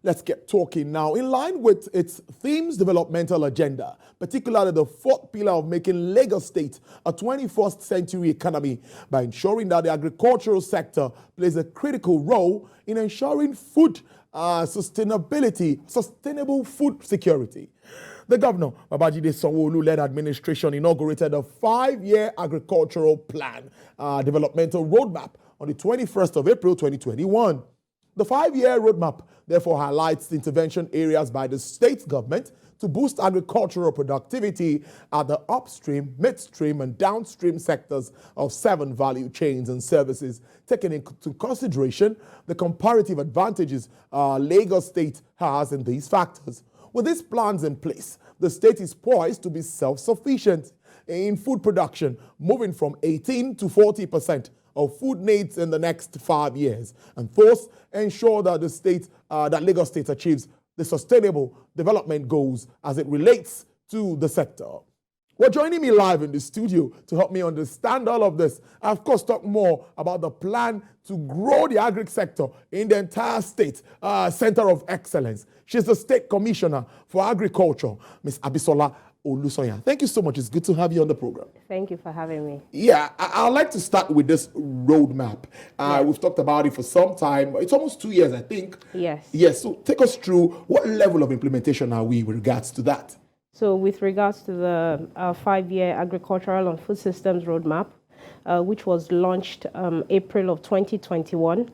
Let's get talking now. In line with its theme's developmental agenda, particularly the fourth pillar of making Lagos State a 21st century economy by ensuring that the agricultural sector plays a critical role in ensuring food sustainability, sustainable food security. The Governor Babajide Sanwo-Olu led administration inaugurated a 5-year agricultural plan developmental roadmap on the 21st of April 2021. The 5-year roadmap therefore highlights the intervention areas by the state government to boost agricultural productivity at the upstream, midstream, and downstream sectors of 7 value chains and services, taking into consideration the comparative advantages Lagos State has in these factors. With these plans in place, the state is poised to be self-sufficient in food production, moving from 18 to 40% of food needs in the next 5 years, and thus ensure that that Lagos State achieves the sustainable development goals as it relates to the sector. Well, joining me live in the studio to help me understand all of this, I of course talk more about the plan to grow the agri sector in the entire state center of excellence. She's the State Commissioner for Agriculture, Ms. Abisola Olusoya. Thank you so much. It's good to have you on the program. Thank you for having me. Yeah, I'd like to start with this roadmap. We've talked about it for some time. It's almost 2 years, I think. Yes. Yes, so take us through what level of implementation are we with regards to that? So with regards to the 5-year agricultural and food systems roadmap, which was launched April of 2021,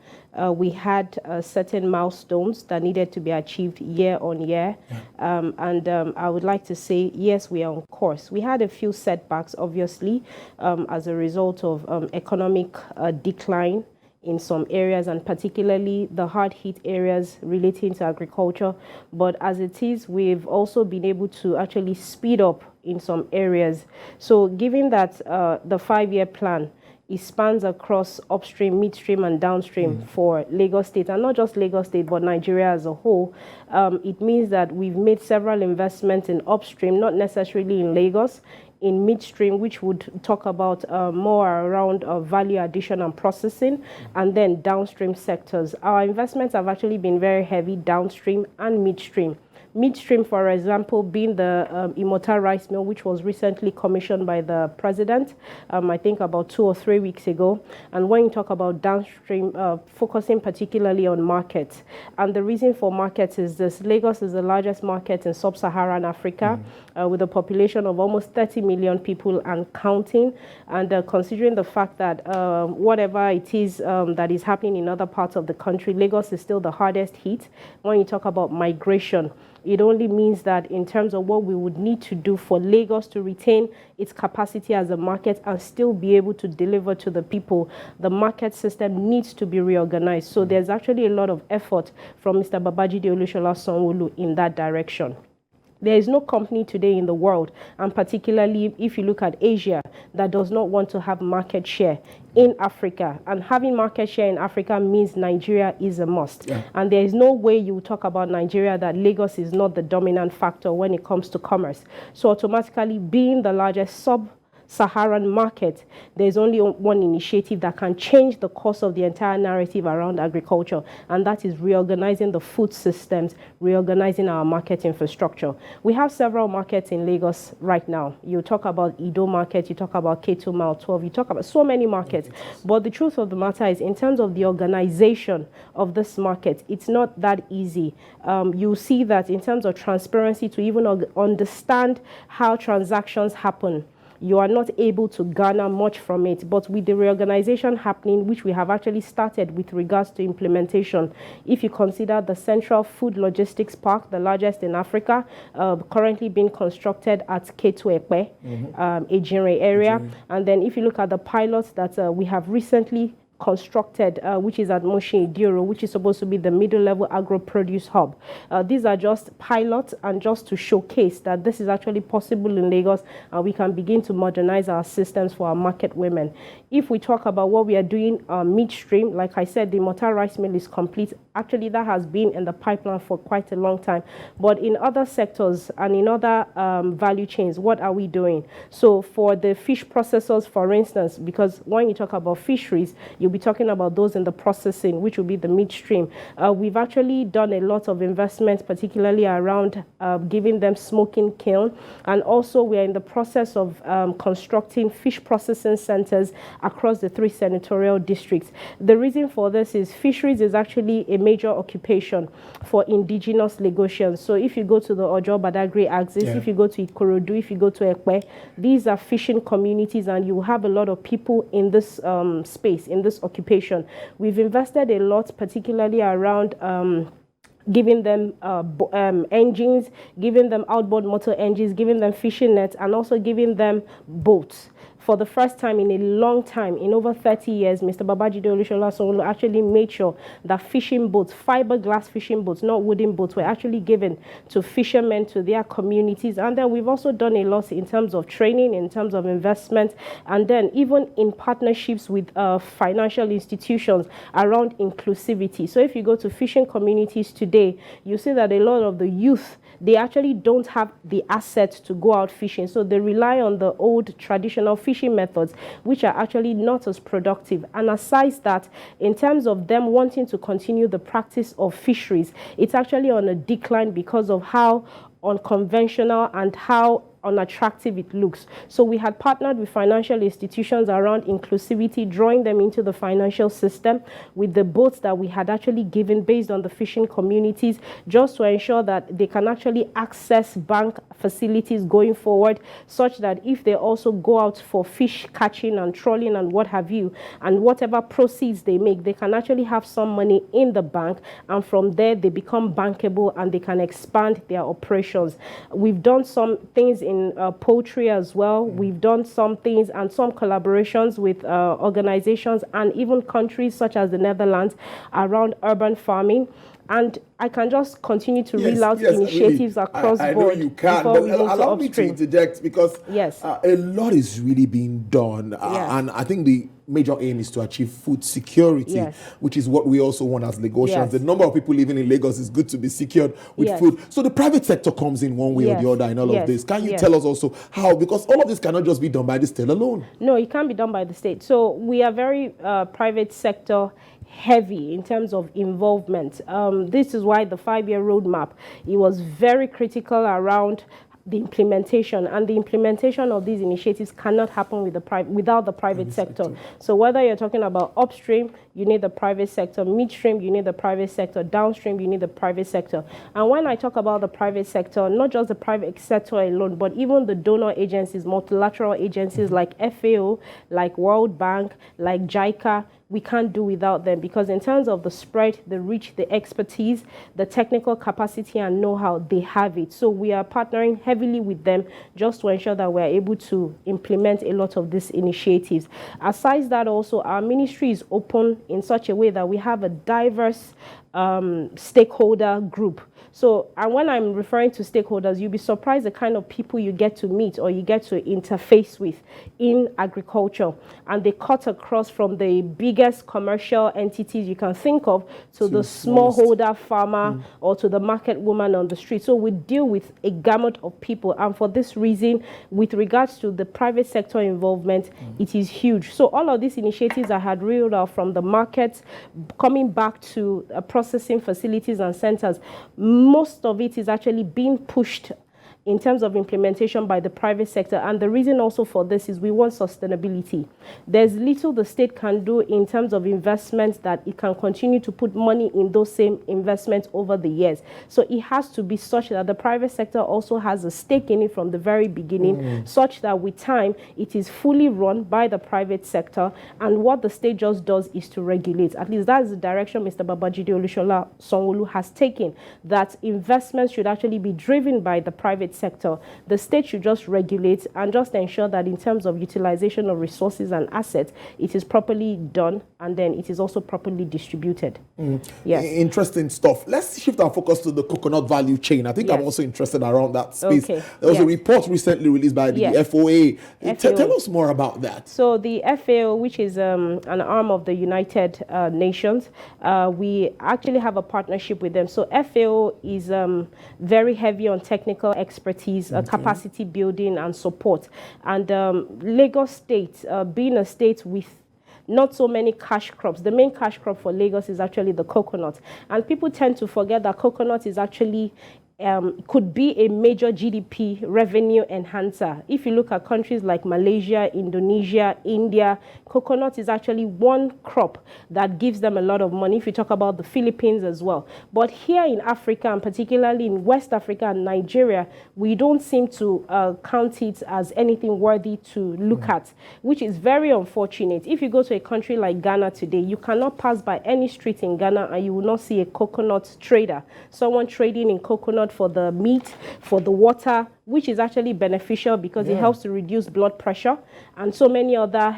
we had certain milestones that needed to be achieved year on year. I would like to say, yes, we are on course. We had a few setbacks, obviously, as a result of economic decline in some areas, and particularly the hard-hit areas relating to agriculture. But as it is, we've also been able to actually speed up in some areas. So given that the 5-year plan, it spans across upstream, midstream, and downstream for Lagos State, and not just Lagos State, but Nigeria as a whole, it means that we've made several investments in upstream, not necessarily in Lagos, in midstream, which would talk about more around value addition and processing, and then downstream sectors. Our investments have actually been very heavy downstream and midstream. Midstream, for example, being the Imota rice mill, which was recently commissioned by the president, I think about 2 or 3 weeks ago. And when you talk about downstream, focusing particularly on markets. And the reason for markets is this: Lagos is the largest market in sub-Saharan Africa, with a population of almost 30 million people and counting. And considering the fact that whatever it is that is happening in other parts of the country, Lagos is still the hardest hit. When you talk about migration, it only means that in terms of what we would need to do for Lagos to retain its capacity as a market and still be able to deliver to the people, the market system needs to be reorganized. So there's actually a lot of effort from Mr. Babajide Sanwo-Olu in that direction. There is no company today in the world, and particularly if you look at Asia, that does not want to have market share in Africa. And having market share in Africa means Nigeria is a must. And there is no way you talk about Nigeria that Lagos is not the dominant factor when it comes to commerce. So automatically, being the largest sub-Saharan market, there's only one initiative that can change the course of the entire narrative around agriculture, and that is reorganizing the food systems, reorganizing our market infrastructure. We have several markets in Lagos right now. You talk about Ido Market, you talk about K2 Mile 12, you talk about so many markets. But the truth of the matter is, in terms of the organization of this market, it's not that easy. You see that in terms of transparency, to even understand how transactions happen, you are not able to garner much from it. But with the reorganization happening, which we have actually started with regards to implementation, if you consider the Central Food Logistics Park, the largest in Africa, currently being constructed at K2 Ekpe, Ejinre area. And then if you look at the pilots that we have recently constructed, which is at Moshi Idiro, which is supposed to be the middle-level agro-produce hub. These are just pilots and just to showcase that this is actually possible in Lagos, and we can begin to modernize our systems for our market women. If we talk about what we are doing midstream, like I said, the Mortar rice mill is complete. Actually, that has been in the pipeline for quite a long time. But in other sectors and in other value chains, what are we doing? So for the fish processors, for instance, because when you talk about fisheries, you'll be talking about those in the processing, which will be the midstream. We've actually done a lot of investments, particularly around giving them smoking kiln. And also we are in the process of constructing fish processing centers across the 3 senatorial districts. The reason for this is fisheries is actually a major occupation for indigenous Lagosians. So if you go to the Ojo Badagry axis, if you go to Ikorodu, if you go to Ekpe, these are fishing communities, and you have a lot of people in this space, in this occupation. We've invested a lot, particularly around giving them engines, giving them outboard motor engines, giving them fishing nets, and also giving them boats. For the first time in a long time, in over 30 years, Mr. Babajide Sanwo-Olu actually made sure that fishing boats, fiberglass fishing boats, not wooden boats, were actually given to fishermen, to their communities. And then we've also done a lot in terms of training, in terms of investment, and then even in partnerships with financial institutions around inclusivity. So if you go to fishing communities today, you see that a lot of the youth, they actually don't have the assets to go out fishing. So they rely on the old traditional fishing methods, which are actually not as productive. And aside that, in terms of them wanting to continue the practice of fisheries, it's actually on a decline because of how unconventional and how unattractive it looks. So we had partnered with financial institutions around inclusivity, drawing them into the financial system with the boats that we had actually given based on the fishing communities, just to ensure that they can actually access bank facilities going forward, such that if they also go out for fish catching and trawling and what have you, and whatever proceeds they make, they can actually have some money in the bank, and from there they become bankable and they can expand their operations. We've done some things in poultry as well. We've done some things and some collaborations with organizations and even countries such as the Netherlands around urban farming. And I can just continue to reel out initiatives across I board. know you can, but allow me to interject, because a lot is really being done. And I think the major aim is to achieve food security, which is what we also want as Lagosians. The number of people living in Lagos is good to be secured with food. So the private sector comes in one way or the other in all of this. Can you tell us also how? Because all of this cannot just be done by the state alone. No, it can't be done by the state. So we are very private sector heavy in terms of involvement. This is why the 5-year roadmap, it was very critical around the implementation, and the implementation of these initiatives cannot happen with without the private sector. So whether you're talking about upstream, you need the private sector; midstream, you need the private sector; downstream, you need the private sector. And when I talk about the private sector, not just the private sector alone, but even the donor agencies, multilateral agencies like FAO, like World Bank, like JICA, we can't do without them, because in terms of the spread, the reach, the expertise, the technical capacity and know-how, they have it. So we are partnering heavily with them just to ensure that we're able to implement a lot of these initiatives. Aside that, also our ministry is open in such a way that we have a diverse stakeholder group. So, and when I'm referring to stakeholders, you'll be surprised the kind of people you get to meet or you get to interface with in agriculture. And they cut across from the biggest commercial entities you can think of to the smallholder farmer or to the market woman on the street. So we deal with a gamut of people. And for this reason, with regards to the private sector involvement, it is huge. So all of these initiatives I had reeled out, from the markets, coming back to processing facilities and centers, most of it is actually being pushed in terms of implementation by the private sector. And the reason also for this is we want sustainability. There's little the state can do in terms of investments that it can continue to put money in those same investments over the years. So it has to be such that the private sector also has a stake in it from the very beginning, such that with time, it is fully run by the private sector. And what the state just does is to regulate. At least that's the direction Mr. Babajide Sanwo-Olu has taken, that investments should actually be driven by the private sector. The state should just regulate and just ensure that in terms of utilization of resources and assets, it is properly done and then it is also properly distributed. Yes. Interesting stuff. Let's shift our focus to the coconut value chain. I think I'm also interested around that space. Okay. There was a report recently released by the FOA. Tell us more about that. So the FAO, which is an arm of the United Nations, we actually have a partnership with them. So FAO is very heavy on technical expertise, capacity building and support. And Lagos State, being a state with not so many cash crops. The main cash crop for Lagos is actually the coconut. And people tend to forget that coconut is actually could be a major GDP revenue enhancer. If you look at countries like Malaysia, Indonesia, India, coconut is actually one crop that gives them a lot of money. If you talk about the Philippines as well. But here in Africa, and particularly in West Africa and Nigeria, we don't seem to count it as anything worthy to look at, which is very unfortunate. If you go to a country like Ghana today, you cannot pass by any street in Ghana and you will not see a coconut trader, someone trading in coconut for the meat, for the water, which is actually beneficial because it helps to reduce blood pressure and so many other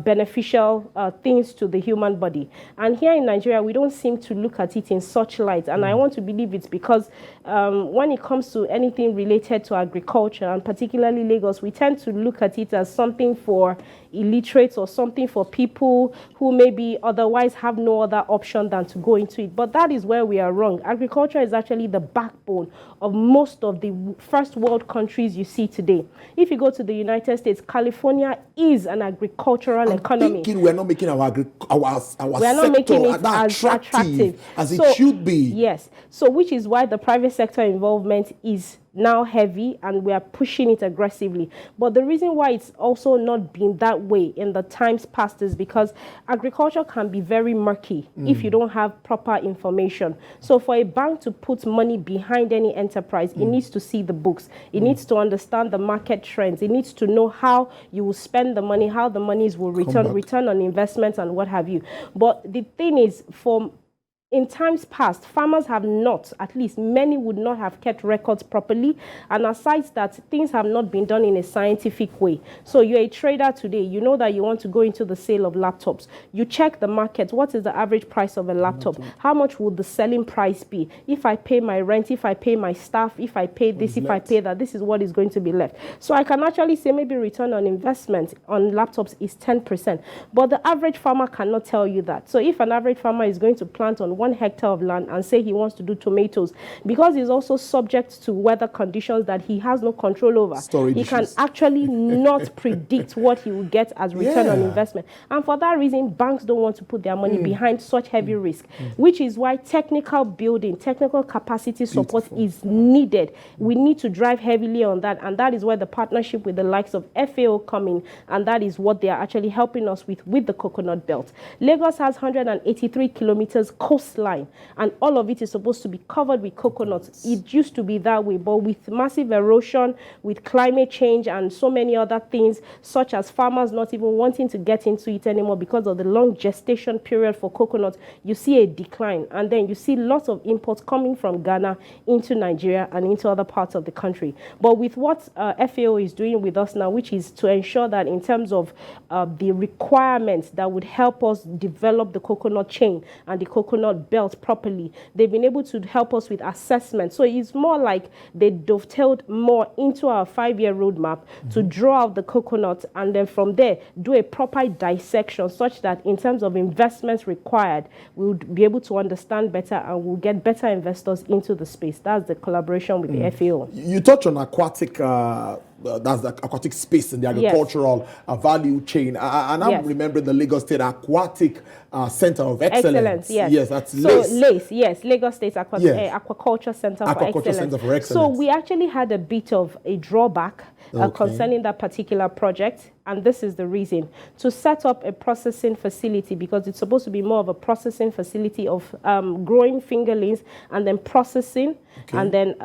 beneficial things to the human body. And here in Nigeria, we don't seem to look at it in such light. And I want to believe it's because when it comes to anything related to agriculture, and particularly Lagos, we tend to look at it as something for illiterates or something for people who maybe otherwise have no other option than to go into it. But that is where we are wrong. Agriculture is actually the backbone of most of the first world countries you see today. If you go to the United States, California is an agricultural economy. Thinking we're not making our sector making it as attractive as it should be. Yes. So which is why the private sector involvement is now heavy and we are pushing it aggressively. But the reason why it's also not been that way in the times past is because agriculture can be very murky if you don't have proper information. So for a bank to put money behind any enterprise, it needs to see the books. It needs to understand the market trends. It needs to know how you will spend the money, how the monies will return on investment and what have you. But the thing is, in times past, farmers have not, at least many would not have kept records properly. And aside that, things have not been done in a scientific way. So you're a trader today, you know that you want to go into the sale of laptops. You check the market. What is the average price of a laptop? How much would the selling price be? If I pay my rent, if I pay my staff, if I pay this, if I pay that, this is what is going to be left. So I can actually say maybe return on investment on laptops is 10%. But the average farmer cannot tell you that. So if an average farmer is going to plant on 1 hectare of land and say he wants to do tomatoes, because he's also subject to weather conditions that he has no control over, he can actually not predict what he will get as return on investment. And for that reason, banks don't want to put their money behind such heavy risk, which is why technical building, technical capacity support is needed. We need to drive heavily on that, and that is where the partnership with the likes of FAO come in, and that is what they are actually helping us with the coconut belt. Lagos has 183 kilometers coastline, and all of it is supposed to be covered with coconuts. It used to be that way, but with massive erosion, with climate change and so many other things, such as farmers not even wanting to get into it anymore because of the long gestation period for coconuts, you see a decline. And then you see lots of imports coming from Ghana into Nigeria and into other parts of the country. But with what FAO is doing with us now, which is to ensure that in terms of the requirements that would help us develop the coconut chain and the coconut belt properly, they've been able to help us with assessment. So it's more like they dovetailed more into our 5-year roadmap to draw out the coconut, and then from there do a proper dissection such that in terms of investments required, we would be able to understand better and we'll get better investors into the space. That's the collaboration with the FAO. You touch on aquatic that's the aquatic space in the agricultural value chain. And I'm remembering the Lagos State Aquatic Center of Excellence. Yes, that's LACE. So LACE, yes, Lagos State Aquaculture Center for Excellence. So we actually had a bit of a drawback concerning that particular project. And this is the reason: to set up a processing facility, because it's supposed to be more of a processing facility of growing fingerlings and then processing and then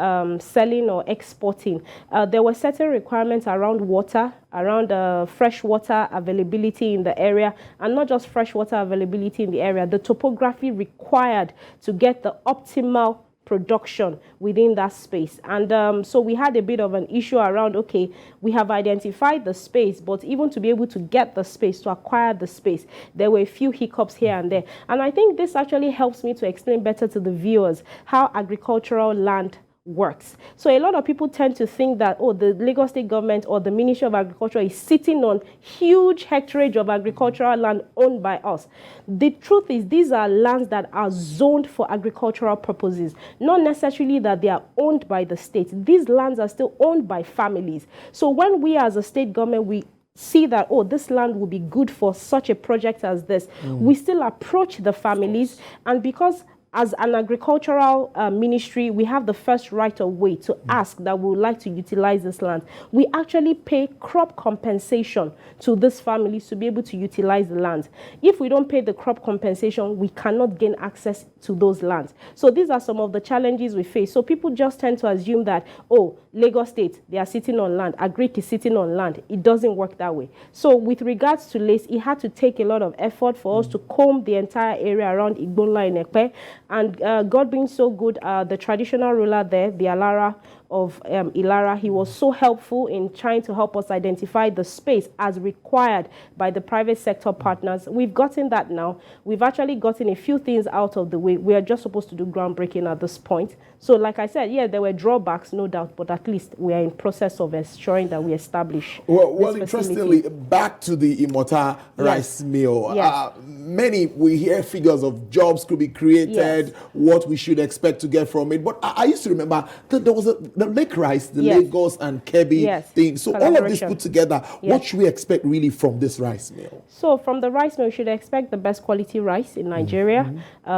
selling or exporting. There were certain requirements around water, around fresh water availability in the area, and not just fresh water availability in the area, the topography required to get the optimal production within that space. And so we had a bit of an issue around, okay, we have identified the space, but even to be able to get the space, to acquire the space, there were a few hiccups here and there. And I think this actually helps me to explain better to the viewers how agricultural land works. So a lot of people tend to think that, oh, the Lagos State government or the Ministry of Agriculture is sitting on huge hectareage of agricultural land owned by us. The truth is, these are lands that are zoned for agricultural purposes, not necessarily that they are owned by the state. These lands are still owned by families. So when we as a state government, we see that, oh, this land will be good for such a project as this, we still approach the families, and because as an agricultural ministry, we have the first right of way to ask that we would like to utilize this land. We actually pay crop compensation to these families to be able to utilize the land. If we don't pay the crop compensation, we cannot gain access to those lands. So these are some of the challenges we face. So people just tend to assume that, oh, Lagos State, they are sitting on land, Agric is sitting on land. It doesn't work that way. So with regards to Lace, it had to take a lot of effort for us to comb the entire area around Igbonla in Ekpe. And God being so good, the traditional ruler there, the Alara of Ilara, he was so helpful in trying to help us identify the space as required by the private sector partners. We've gotten that now. We've actually gotten a few things out of the way. We are just supposed to do groundbreaking at this point. So like I said, yeah, there were drawbacks, no doubt, but at least we are in process of ensuring that we establish. Well, interestingly, back to the Imota rice mill. Yes. Many, we hear figures of jobs could be created, what we should expect to get from it. But I used to remember that there was the Lake Rice, the Lagos and Kebbi thing. So all of this put together, what should we expect really from this rice mill? So from the rice mill, you should expect the best quality rice in Nigeria,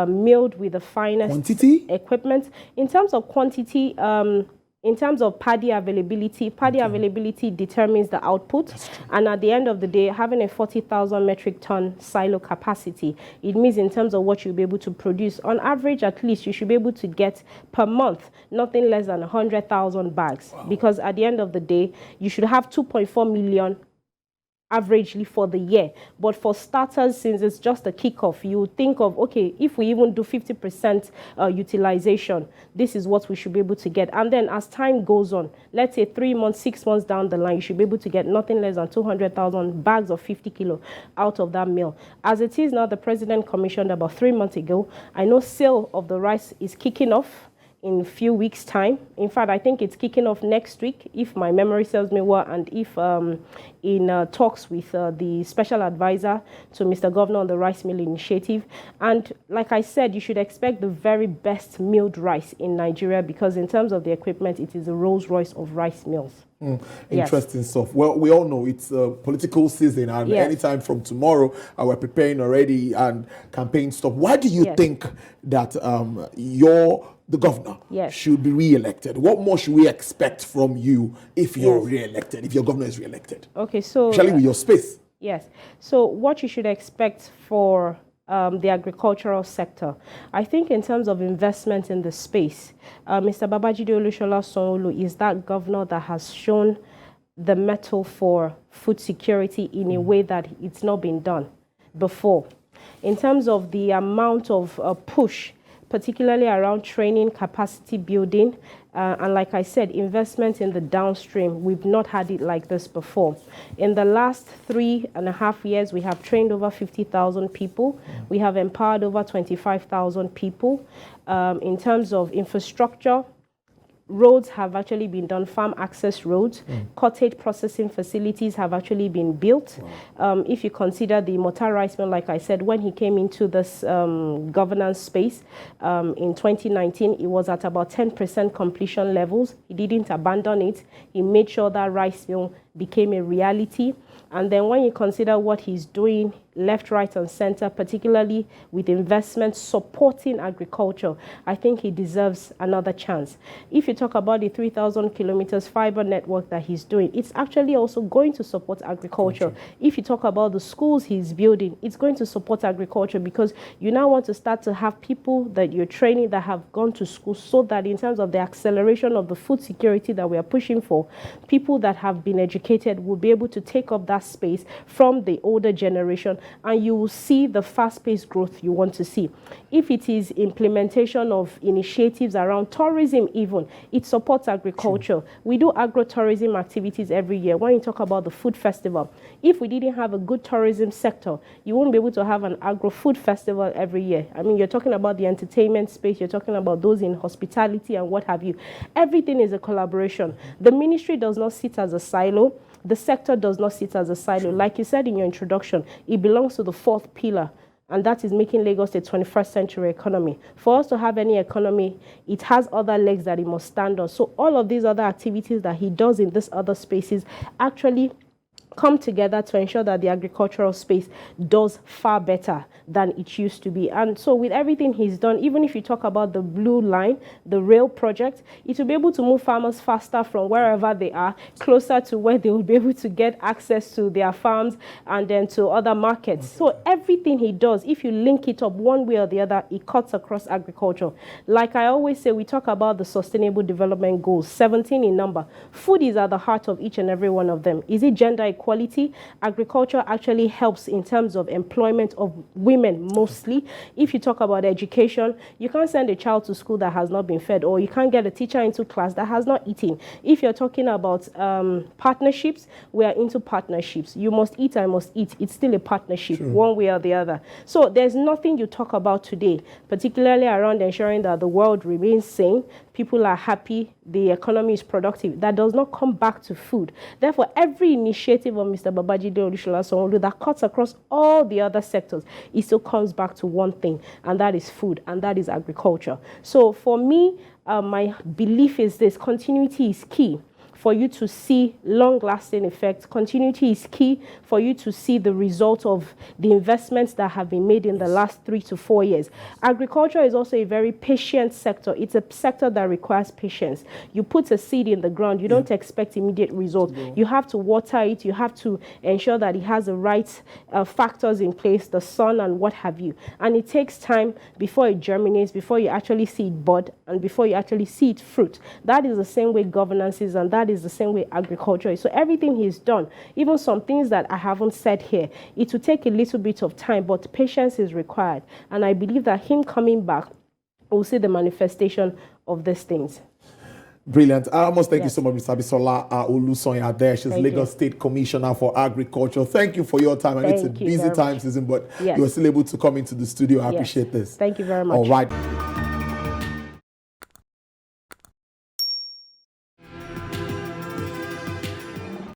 milled with the finest equipment. In terms of quantity, in terms of paddy availability determines the output. And at the end of the day, having a 40,000 metric ton silo capacity, it means in terms of what you'll be able to produce, on average, at least you should be able to get per month, nothing less than 100,000 bags. Wow. Because at the end of the day, you should have 2.4 million averagely for the year. But for starters, since it's just a kickoff, you think of, okay, if we even do 50% utilization, this is what we should be able to get. And then as time goes on, let's say 3 months, 6 months down the line, you should be able to get nothing less than 200,000 bags of 50 kilo out of that mill. As it is now, the president commissioned about 3 months ago. I know sale of the rice is kicking off in a few weeks' time. In fact, I think it's kicking off next week, if my memory serves me well, and if in talks with the special advisor to Mr. Governor on the Rice Mill Initiative. And like I said, you should expect the very best milled rice in Nigeria, because in terms of the equipment, it is the Rolls Royce of rice mills. Interesting stuff. Well, we all know it's a political season, and anytime from tomorrow, we're preparing already and campaign stuff. Why do you think that the governor should be re-elected? What more should we expect from you if you're re-elected, if your governor is re-elected? Okay, so especially with your space. Yes. So what you should expect for the agricultural sector, I think in terms of investment in the space, Mr. Babajide Sanwo-Olu is that governor that has shown the mettle for food security in a way that it's not been done before. In terms of the amount of push, particularly around training, capacity building, and like I said, investment in the downstream. We've not had it like this before. In the last 3.5 years, we have trained over 50,000 people. We have empowered over 25,000 people. In terms of infrastructure, roads have actually been done, farm access roads. Cottage processing facilities have actually been built. If you consider the Imota rice mill, like I said, when he came into this governance space in 2019, it was at about 10% completion levels. He didn't abandon it. He made sure that rice mill became a reality. And then when you consider what he's doing left, right, and center, particularly with investments supporting agriculture, I think he deserves another chance. If you talk about the 3,000 kilometers fiber network that he's doing, it's actually also going to support agriculture. If you talk about the schools he's building, it's going to support agriculture, because you now want to start to have people that you're training that have gone to school, so that in terms of the acceleration of the food security that we are pushing for, people that have been educated educated will be able to take up that space from the older generation, and you will see the fast-paced growth you want to see. If it is implementation of initiatives around tourism even, it supports agriculture. True. We do agro-tourism activities every year. When you talk about the food festival, if we didn't have a good tourism sector, you won't be able to have an agro-food festival every year. I mean, you're talking about the entertainment space, you're talking about those in hospitality and what have you. Everything is a collaboration. The ministry does not sit as a silo. The sector does not sit as a silo. Like you said in your introduction, it belongs to the fourth pillar, and that is making Lagos a 21st century economy. For us to have any economy, it has other legs that it must stand on. So all of these other activities that he does in these other spaces actually come together to ensure that the agricultural space does far better than it used to be. And so with everything he's done, even if you talk about the blue line, the rail project, it will be able to move farmers faster from wherever they are, closer to where they will be able to get access to their farms and then to other markets. So everything he does, if you link it up one way or the other, it cuts across agriculture. Like I always say, we talk about the Sustainable Development Goals, 17 in number. Food is at the heart of each and every one of them. Is it gender equality? Agriculture actually helps in terms of employment of women mostly. If you talk about education, you can't send a child to school that has not been fed, or you can't get a teacher into class that has not eaten. If you're talking about partnerships, we are into partnerships. You must eat, I must eat. It's still a partnership, True. One way or the other. So there's nothing you talk about today, particularly around ensuring that the world remains sane, people are happy, the economy is productive, that does not come back to food. Therefore, every initiative of Mr. Babajide Sanwo-Olu that cuts across all the other sectors, it still comes back to one thing, and that is food, and that is agriculture. So for me, my belief is this: continuity is key for you to see long-lasting effects. Continuity is key for you to see the result of the investments that have been made in the last 3 to 4 years. Agriculture is also a very patient sector. It's a sector that requires patience. You put a seed in the ground, you don't expect immediate results. You have to water it, you have to ensure that it has the right factors in place, the sun and what have you. And it takes time before it germinates, before you actually see it bud, and before you actually see it fruit. That is the same way governance is, and that is the same way agriculture is. So everything he's done, even some things that I haven't said here, it will take a little bit of time, but patience is required. And I believe that him coming back will see the manifestation of these things. Brilliant. I must thank you so much, Mr. Bisola Olusonya there. She's Lagos State Commissioner for Agriculture. Thank you for your time. And it's a busy time season, but you were still able to come into the studio. I appreciate this. Thank you very much. All right.